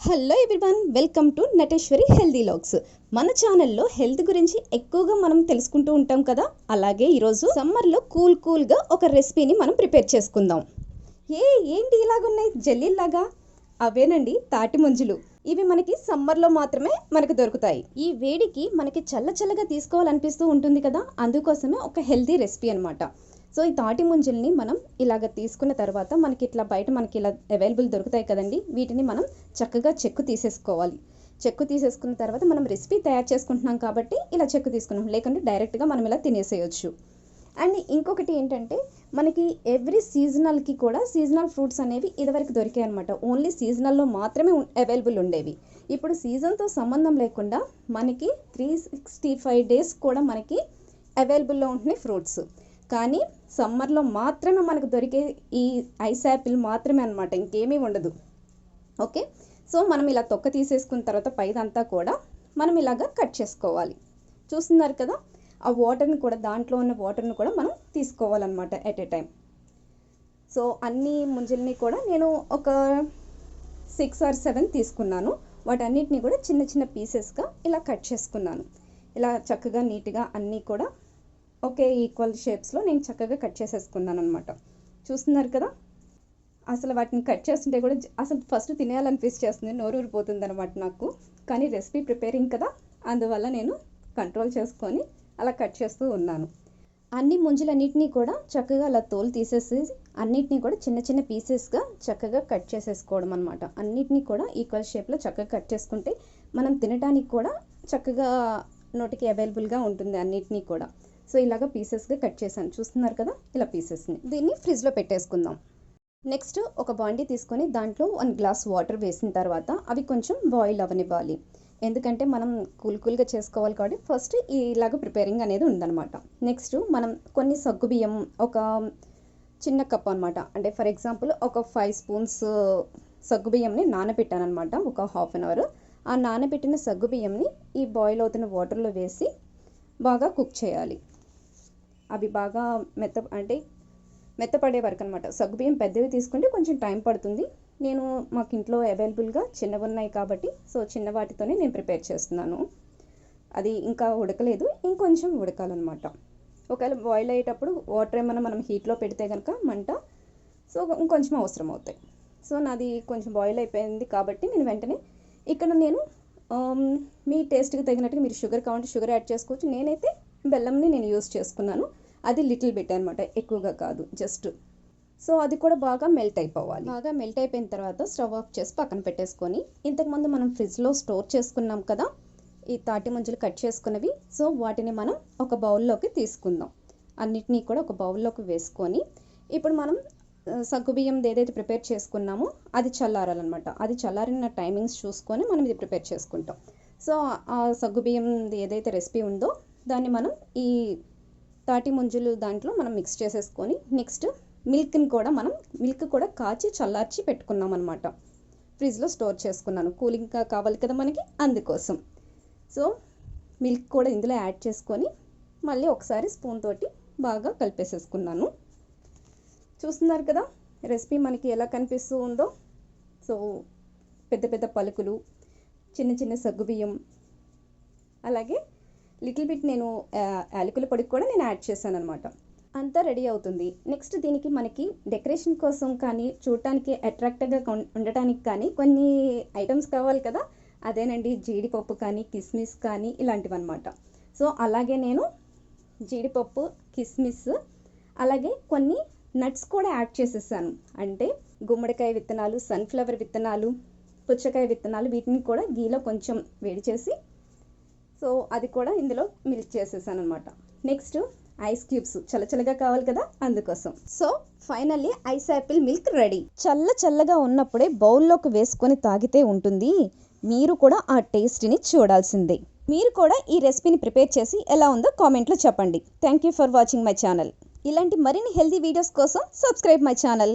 Hello everyone, welcome to Nateshwari healthy logs. మన ఛానల్లో health గురించి ఎక్కువగా మనం తెలుసుకుంటూ ఉంటాం కదా. అలాగే ఈరోజు సమ్మర్లో కూల్గా ఒక రెసిపీని మనం ప్రిపేర్ చేసుకుందాం. ఏంటి ఇలాగున్నాయి జెల్లీలాగా? అవేనండి తాటి ముంజలు. ఇవి మనకి సమ్మర్లో మాత్రమే మనకు దొరుకుతాయి. ఈ వేడికి మనకి చల్లగా తీసుకోవాలనిపిస్తూ ఉంటుంది కదా, అందుకోసమే ఒక హెల్దీ రెసిపీ అనమాట. సో ఈ తాటి ముంజల్ని మనం ఇలాగ తీసుకున్న తర్వాత మనకి ఇట్లా బయట మనకి ఇలా అవైలబుల్ దొరుకుతాయి కదండి. వీటిని మనం చక్కగా చెక్కు తీసేసుకోవాలి. చెక్కు తీసేసుకున్న తర్వాత మనం రెసిపీ తయారు చేసుకుంటున్నాం కాబట్టి ఇలా చెక్కు తీసుకున్నాం, లేకుంటే డైరెక్ట్గా మనం ఇలా తినేసేయచ్చు. అండ్ ఇంకొకటి ఏంటంటే, మనకి ఎవ్రీ సీజనల్కి కూడా సీజనల్ ఫ్రూట్స్ అనేవి ఇదివరకు దొరికాయి అనమాట. ఓన్లీ సీజనల్లో మాత్రమే అవైలబుల్ ఉండేవి. ఇప్పుడు సీజన్తో సంబంధం లేకుండా మనకి 365 డేస్ కూడా మనకి అవైలబుల్లో ఉంటున్నాయి ఫ్రూట్స్. కానీ సమ్మర్లో మాత్రమే మనకు దొరికే ఈ ఐస్ యాపిల్ మాత్రమే అనమాట, ఇంకేమీ ఉండదు. ఓకే, సో మనం ఇలా తొక్క తీసేసుకున్న తర్వాత పైదంతా కూడా మనం ఇలాగ కట్ చేసుకోవాలి. చూస్తున్నారు కదా, ఆ వాటర్ని కూడా, దాంట్లో ఉన్న వాటర్ని కూడా మనం తీసుకోవాలన్నమాట ఎట్ ఏ టైం. సో అన్ని ముంజల్ని కూడా నేను ఒక 6 or 7 తీసుకున్నాను. వాటన్నిటిని కూడా చిన్న పీసెస్గా ఇలా కట్ చేసుకున్నాను. ఇలా చక్కగా నీట్గా అన్నీ కూడా ఒకే ఈక్వల్ షేప్స్లో నేను చక్కగా కట్ చేసేసుకున్నాను అనమాట. చూస్తున్నారు కదా, అసలు వాటిని కట్ చేస్తుంటే కూడా అసలు ఫస్ట్ తినేయాలనిపిస్తుంది, నోరు ఊరిపోతుంది అనమాట నాకు. కానీ రెసిపీ ప్రిపేరింగ్ కదా, అందువల్ల నేను కంట్రోల్ చేసుకొని అలా కట్ చేస్తూ ఉన్నాను. అన్ని ముంజలన్నిటినీ కూడా చక్కగా అలా తోలు తీసేసి అన్నిటినీ కూడా చిన్న పీసెస్గా చక్కగా కట్ చేసేసుకోవడం అనమాట. అన్నిటినీ కూడా ఈక్వల్ షేప్లో చక్కగా కట్ చేసుకుంటే మనం తినడానికి కూడా చక్కగా నోటికి అవైలబుల్గా ఉంటుంది అన్నిటినీ కూడా. సో ఇలాగ పీసెస్గా కట్ చేశాను, చూస్తున్నారు కదా, ఇలా పీసెస్ని. దీన్ని ఫ్రిడ్జ్లో పెట్టేసుకుందాం. నెక్స్ట్ ఒక బాండీ తీసుకొని దాంట్లో 1 గ్లాస్ వాటర్ వేసిన తర్వాత అవి కొంచెం బాయిల్ అవ్వనివ్వాలి. ఎందుకంటే మనం కూల్గా చేసుకోవాలి కాబట్టి ఫస్ట్ ఇలాగ ప్రిపేరింగ్ అనేది ఉందన్నమాట. నెక్స్ట్ మనం కొన్ని సగ్గుబియ్యం, ఒక చిన్న కప్ అనమాట, అంటే ఫర్ ఎగ్జాంపుల్ ఒక 5 స్పూన్స్ సగ్గుబియ్యంని నానబెట్టాను అనమాట, ఒక 1/2 hour. ఆ నానబెట్టిన సగ్గుబియ్యంని ఈ బాయిల్ అవుతున్న వాటర్లో వేసి బాగా కుక్ చేయాలి. అవి బాగా మెత్తపడే వరకు అనమాట. సగ్గుబియ్యం పెద్దవి తీసుకుంటే కొంచెం టైం పడుతుంది. నేను మాకు ఇంట్లో అవైలబుల్గా చిన్నవి ఉన్నాయి కాబట్టి సో చిన్న వాటితోనే నేను ప్రిపేర్ చేస్తున్నాను. అది ఇంకా ఉడకలేదు, ఇంకొంచెం ఉడకాలన్నమాట. ఒకవేళ బాయిల్ అయ్యేటప్పుడు వాటర్ ఏమైనా మనం హీట్లో పెడితే కనుక మంట సో ఇంకొంచెం అవసరం అవుతాయి. సో నాది కొంచెం బాయిల్ అయిపోయింది కాబట్టి నేను వెంటనే ఇక్కడ నేను మీ టేస్ట్కి తగినట్టుగా మీరు షుగర్ కావాలంటే షుగర్ యాడ్ చేసుకోవచ్చు. నేనైతే బెల్లంని నేను యూస్ చేసుకున్నాను. అది లిటిల్ బిట్ అనమాట, ఎక్కువగా కాదు, జస్ట్. సో అది కూడా బాగా మెల్ట్ అయిపోవాలి. బాగా మెల్ట్ అయిపోయిన తర్వాత స్టవ్ ఆఫ్ చేసి పక్కన పెట్టేసుకొని, ఇంతకుముందు మనం ఫ్రిడ్జ్లో స్టోర్ చేసుకున్నాం కదా ఈ తాటి ముంజలు కట్ చేసుకున్నవి, సో వాటిని మనం ఒక బౌల్లోకి తీసుకుందాం. అన్నిటినీ కూడా ఒక బౌల్లోకి వేసుకొని ఇప్పుడు మనం సగ్గుబియ్యం ఏదైతే ప్రిపేర్ చేసుకున్నామో అది చల్లారాలన్నమాట. అది చల్లారిన టైమింగ్స్ చూసుకొని మనం ఇది ప్రిపేర్ చేసుకుంటాం. సో ఆ సగ్గుబియ్యం ఏదైతే రెసిపీ ఉందో దాన్ని మనం ఈ తాటి ముంజలు దాంట్లో మనం మిక్స్ చేసేసుకొని, నెక్స్ట్ మిల్క్ కూడా కాచి చల్లార్చి పెట్టుకున్నాం అనమాట. ఫ్రిడ్జ్లో స్టోర్ చేసుకున్నాను, కూలింగ్గా కావాలి కదా మనకి, అందుకోసం. సో మిల్క్ కూడా ఇందులో యాడ్ చేసుకొని మళ్ళీ ఒకసారి స్పూన్ తోటి బాగా కలిపేసేసుకున్నాను. చూస్తున్నారు కదా రెసిపీ మనకి ఎలా కనిపిస్తూ ఉందో. సో పెద్ద పలుకులు, చిన్న సగ్గుబియ్యం, అలాగే లిటిల్ బిట్ నేను యాలకుల పొడి కూడా నేను యాడ్ చేశాను అనమాట. అంతా రెడీ అవుతుంది. నెక్స్ట్ దీనికి మనకి డెకరేషన్ కోసం కానీ చూడటానికి అట్రాక్టివ్గా ఉండటానికి కానీ కొన్ని ఐటమ్స్ కావాలి కదా. అదేనండి జీడిపప్పు కానీ కిస్మిస్ కానీ ఇలాంటివి అనమాట. సో అలాగే నేను జీడిపప్పు, కిస్మిస్, అలాగే కొన్ని నట్స్ కూడా యాడ్ చేసేసాను. అంటే గుమ్మడికాయ విత్తనాలు, సన్ఫ్లవర్ విత్తనాలు, పుచ్చకాయ విత్తనాలు, వీటిని కూడా గీలో కొంచెం వేడి చేసి సో అది కూడా ఇందులో మిల్క్ చేసేసాను అనమాట. నెక్స్ట్ ఐస్ క్యూబ్స్, చల్లగా కావాలి కదా, అందుకోసం. So finally ice Apple milk ready. చల్లగా ఉన్నప్పుడే బౌల్లోకి వేసుకొని తాగితే ఉంటుంది. మీరు కూడా ఆ టేస్ట్ని చూడాల్సిందే. మీరు కూడా ఈ రెసిపీని ప్రిపేర్ చేసి ఎలా ఉందో కామెంట్లో చెప్పండి. Thank you for watching my channel. ఇలాంటి మరిన్ని హెల్తీ వీడియోస్ కోసం సబ్స్క్రైబ్ మై ఛానల్.